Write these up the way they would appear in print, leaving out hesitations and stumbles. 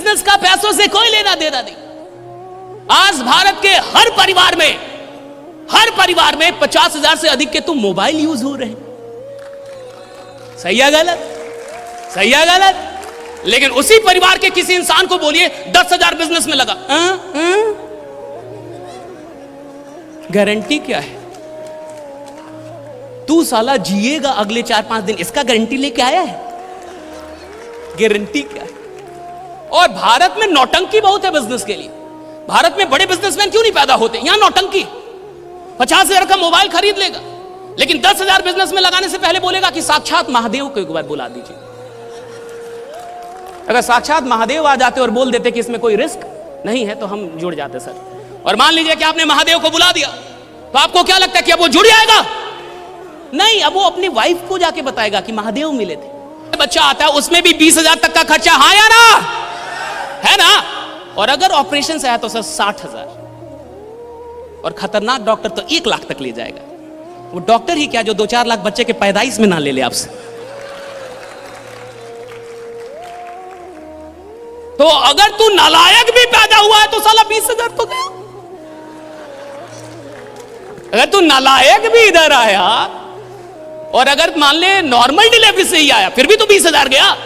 Business का पैसों से कोई लेना देना नहीं। आज भारत के हर परिवार में 50,000 से अधिक के तो मोबाइल यूज हो रहे हैं। सही है गलत? सही है गलत? लेकिन उसी परिवार के किसी इंसान को बोलिए 10,000 बिजनेस में लगा, गारंटी क्या है? तू साला जिएगा अगले 4-5 दिन, इसका गारंटी लेके आया है? गारंटी क्या है? और भारत में नौटंकी बहुत है बिजनेस के लिए। भारत में बड़े बिजनेसमैन क्यों नहीं पैदा होते? यहां नौटंकी। 50,000 का मोबाइल खरीद लेगा, लेकिन 10,000 बिजनेस में लगाने से पहले बोलेगा कि साक्षात महादेव को एक बार बुला दीजिए। अगर साक्षात महादेव आ जाते और बोल देते कि इसमें कोई रिस्क नहीं है तो हम जुड़ जाते सर। और मान लीजिए कि आपने महादेव को बुला दिया, तो आपको क्या लगता है कि अब वो जुड़ जाएगा? नहीं, अब वो अपनी वाइफ को जाके बताएगा कि महादेव मिले थे। बच्चा आता है, उसमें भी 20,000 तक का खर्चा, हाँ या ना? है ना? और अगर ऑपरेशन से आया तो सर 60,000, और खतरनाक डॉक्टर तो 1 लाख तक ले जाएगा। वो डॉक्टर ही क्या जो 2-4 लाख बच्चे के पैदाइश में ना ले ले आपसे। तो अगर तू नालायक भी पैदा हुआ है तो साला 20,000 तो गया। अगर तू नालायक भी इधर आया और अगर मान ले नॉर्मल डिलीवरी से ही आया फिर भी तो 20,000 गया।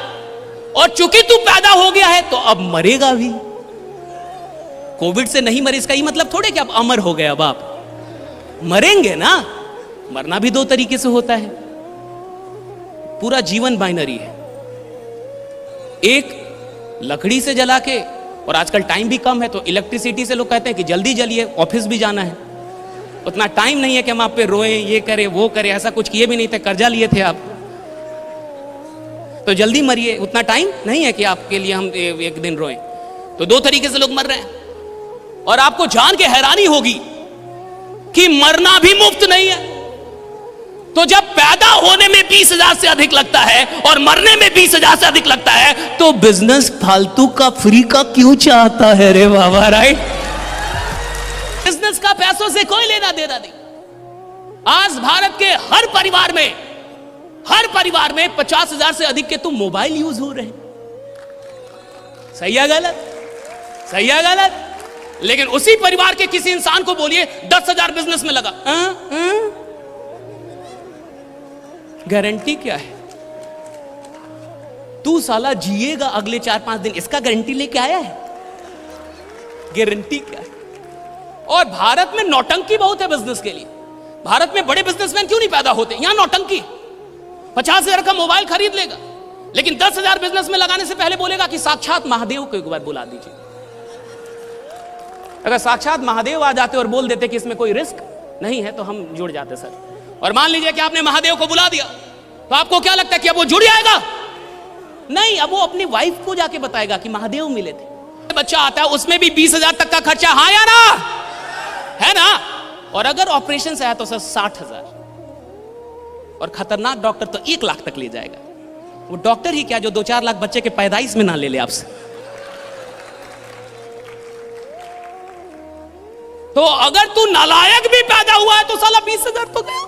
और चूंकि तू पैदा हो गया है तो अब मरेगा भी। कोविड से नहीं मरे इसका ही मतलब थोड़े कि अब अमर हो गए। अब आप मरेंगे ना। मरना भी 2 तरीके से होता है। पूरा जीवन बाइनरी है। एक लकड़ी से जला के, और आजकल टाइम भी कम है तो इलेक्ट्रिसिटी से लोग कहते हैं कि जल्दी जलिए, ऑफिस भी जाना है। उतना टाइम नहीं है कि हम आप पे रोए, ये करे वो करे। ऐसा कुछ किए भी नहीं थे, कर्जा लिए थे आप, तो जल्दी मरिए। उतना टाइम नहीं है कि आपके लिए हम एक दिन रोएं। तो 2 तरीके से लोग मर रहे हैं। और आपको जान के हैरानी होगी कि मरना भी मुफ्त नहीं है। तो जब पैदा होने में 20,000 से अधिक लगता है और मरने में 20,000 से अधिक लगता है, तो बिजनेस फालतू का फ्री का क्यों चाहता है रे बाबा? राइट? बिजनेस का पैसों से कोई लेना देना नहीं। आज भारत के हर परिवार में 50,000 से अधिक के तो मोबाइल यूज हो रहे हैं। सही है गलत? सही है गलत? लेकिन उसी परिवार के किसी इंसान को बोलिए 10,000 बिजनेस में लगा, गारंटी क्या है? तू साला जिएगा अगले 4-5 दिन, इसका गारंटी लेके आया है? गारंटी क्या है? और भारत में नौटंकी बहुत है बिजनेस के लिए। भारत में बड़े बिजनेसमैन क्यों नहीं पैदा होते? यहां नौटंकी। 50,000 का मोबाइल खरीद लेगा, लेकिन 10,000 बिजनेस में लगाने से पहले बोलेगा कि साक्षात महादेव को एक बार बुला दीजिए। अगर साक्षात महादेव आ जाते और बोल देते कि इसमें कोई रिस्क नहीं है तो हम जुड़ जाते सर। और मान लीजिए कि आपने महादेव को बुला दिया, तो आपको क्या लगता है कि अब वो जुड़ जाएगा? नहीं, अब वो अपनी वाइफ को जाके बताएगा कि महादेव मिले थे। बच्चा आता है, उसमें भी 20,000 तक का खर्चा, हाँ या ना? है ना? और अगर ऑपरेशन से आया तो सर 60,000, और खतरनाक डॉक्टर तो 1 लाख तक ले जाएगा। वो डॉक्टर ही क्या जो 2-4 लाख बच्चे के पैदाइश में ना ले ले आपसे। तो अगर तू नालायक भी पैदा हुआ है तो साला 20,000 तो गया।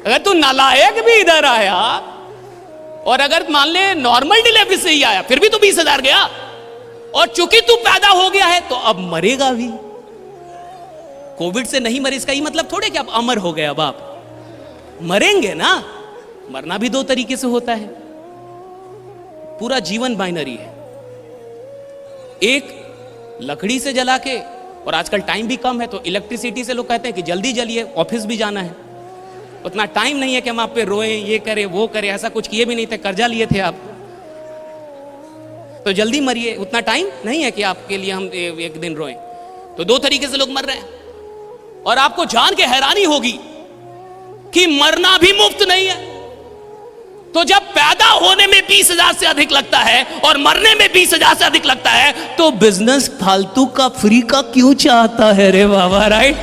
अगर तू नालायक भी इधर आया और अगर मान ले नॉर्मल डिलीवरी से ही आया फिर भी तो 20,000 गया। और चूंकि तू पैदा हो गया है तो अब मरेगा भी। कोविड से नहीं मरे इसका ही मतलब थोड़े कि अब अमर हो गए। अब आप मरेंगे ना। मरना भी 2 तरीके से होता है। पूरा जीवन बाइनरी है। एक लकड़ी से जला के, और आजकल टाइम भी कम है तो इलेक्ट्रिसिटी से लोग कहते हैं कि जल्दी जलिए, ऑफिस भी जाना है। उतना टाइम नहीं है कि हम आप पे रोए, ये करे वो करे। ऐसा कुछ किए भी नहीं थे, कर्जा लिए थे आप, तो जल्दी मरिए। उतना टाइम नहीं है कि आपके लिए हम एक दिन रोएं। तो 2 तरीके से लोग मर रहे हैं। और आपको जान के हैरानी होगी कि मरना भी मुफ्त नहीं है। तो जब पैदा होने में 20,000 से अधिक लगता है और मरने में 20,000 से अधिक लगता है, तो बिजनेस फालतू का फ्री का क्यों चाहता है रे बाबा? राइट?